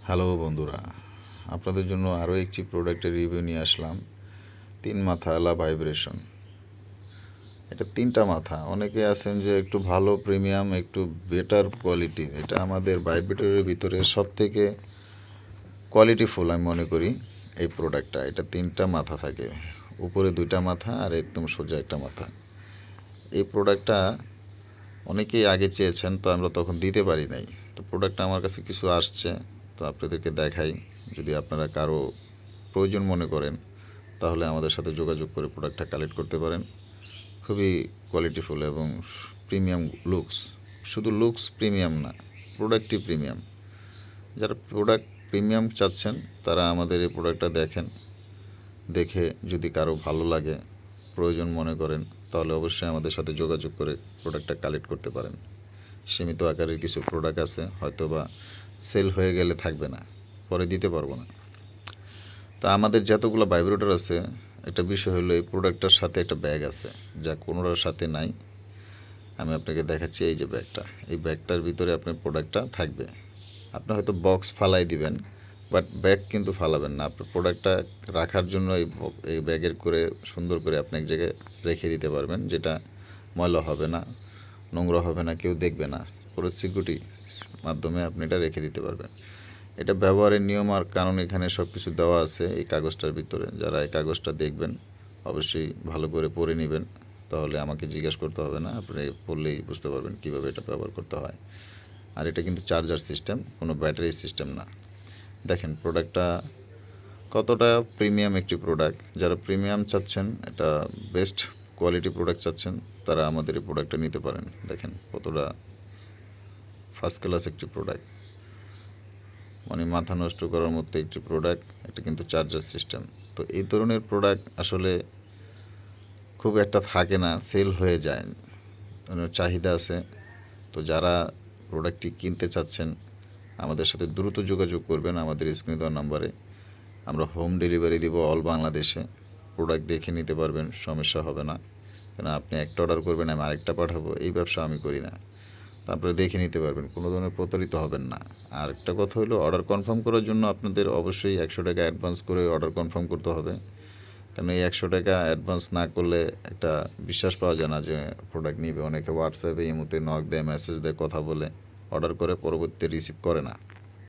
Hello বন্ধুরা, আপনাদের জন্য আরও একটি প্রোডাক্টের রিভিউ নিয়ে আসলাম। 3 মাথা আলা ভাইব্রেশন। এটা 3টা মাথা। অনেকে আছেন যে একটু ভালো প্রিমিয়াম, একটু বেটার কোয়ালিটি। এটা আমাদের ভাইব্রেটরের ভিতরে সবথেকে কোয়ালিটিফুল আমি মনে করি এই প্রোডাক্টটা। এটা 3টা মাথা থাকে, উপরে 2টা মাথা আর একদম সোজা একটা মাথা। এই প্রোডাক্টটা অনেকেই আগে চেয়েছেন, তো আমরা তখন দিতে পারি নাই। তো প্রোডাক্টটা আমার কাছে কিছু আসছে, তো আপনাদেরকে দেখাই। যদি আপনারা কারো প্রয়োজন মনে করেন তাহলে আমাদের সাথে যোগাযোগ করে প্রোডাক্টটা কালেক্ট করতে পারেন। খুবই কোয়ালিটিফুল এবং প্রিমিয়াম লুকস। শুধু লুকস প্রিমিয়াম না, প্রোডাক্টই প্রিমিয়াম। যারা প্রোডাক্ট প্রিমিয়াম চাচ্ছেন তারা আমাদের এই প্রোডাক্টটা দেখেন, দেখে যদি কারো ভালো লাগে, প্রয়োজন মনে করেন, তাহলে অবশ্যই আমাদের সাথে যোগাযোগ করে প্রোডাক্টটা কালেক্ট করতে পারেন। সীমিত আকারের কিছু প্রোডাক্ট আছে, হয়তো বা সেল হয়ে গেলে থাকবে না, পরে দিতে পারবো না। তো আমাদের যতগুলো ভাইব্রেটর আছে, একটা বিষয় হলো এই প্রোডাক্টটার সাথে একটা ব্যাগ আছে, যা কোনোটার সাথে নাই। আমি আপনাকে দেখাচ্ছি, এই যে ব্যাগটা, এই ব্যাগটার ভিতরে আপনার প্রোডাক্টটা থাকবে। আপনি হয়তো বক্স ফালাই দিবেন, বাট ব্যাগ কিন্তু ফালাবেন না। আপনার প্রোডাক্টটা রাখার জন্য এই ব্যাগের করে সুন্দর করে আপনি এক জায়গায় রেখে দিতে পারবেন, যেটা ময়লা হবে না, নোংরা হবে না, কেউ দেখবে না। পুরো সিকিউরিটি মাধ্যমে আপনি এটা রেখে দিতে পারবেন। এটা ব্যবহারের নিয়ম আর কানুন এখানে সব কিছু দেওয়া আছে এই কাগজটার ভিতরে। যারা এই কাগজটা দেখবেন অবশ্যই ভালো করে পড়ে নেবেন, তাহলে আমাকে জিজ্ঞেস করতে হবে না, আপনি পড়লেই বুঝতে পারবেন কীভাবে এটা ব্যবহার করতে হয়। আর এটা কিন্তু চার্জার সিস্টেম, কোনো ব্যাটারি সিস্টেম না। দেখেন প্রোডাক্টটা কতটা প্রিমিয়াম একটি প্রোডাক্ট। যারা প্রিমিয়াম চাচ্ছেন, এটা বেস্ট কোয়ালিটি প্রোডাক্ট চাচ্ছেন, তারা আমাদের এই প্রোডাক্টটা নিতে পারেন। দেখেন কতটা ফার্স্ট ক্লাস একটি প্রোডাক্ট, মানে মাথা নষ্ট করার মতো একটি প্রোডাক্ট। এটা কিন্তু চার্জার সিস্টেম। তো এই ধরনের প্রোডাক্ট আসলে খুব একটা থাকে না, সেল হয়ে যায়, চাহিদা আছে। তো যারা প্রোডাক্টটি কিনতে চাচ্ছেন আমাদের সাথে দ্রুত যোগাযোগ করবেন আমাদের স্ক্রিনে দেওয়া নাম্বারে। আমরা হোম ডেলিভারি দিব অল বাংলাদেশে। প্রোডাক্ট দেখে নিতে পারবেন, সমস্যা হবে না। কেন আপনি একটা অর্ডার করবেন, আমি আরেকটা পাঠাবো, এই ব্যবসা আমি করি না। তারপরে দেখে নিতে পারবেন, কোনো ধরনের প্রতারিত হবেন না। আর একটা কথা হলো, অর্ডার কনফার্ম করার জন্য আপনাদের অবশ্যই 100 টাকা অ্যাডভান্স করে অর্ডার কনফার্ম করতে হবে। কারণ এই 100 টাকা অ্যাডভান্স না করলে একটা বিশ্বাস পাওয়া যায় না যে প্রোডাক্ট নিবে। অনেকে হোয়াটসঅ্যাপে ইমোতে নক দেয়, মেসেজ দেয়, কথা বলে অর্ডার করে, পরবর্তীতে রিসিভ করে না।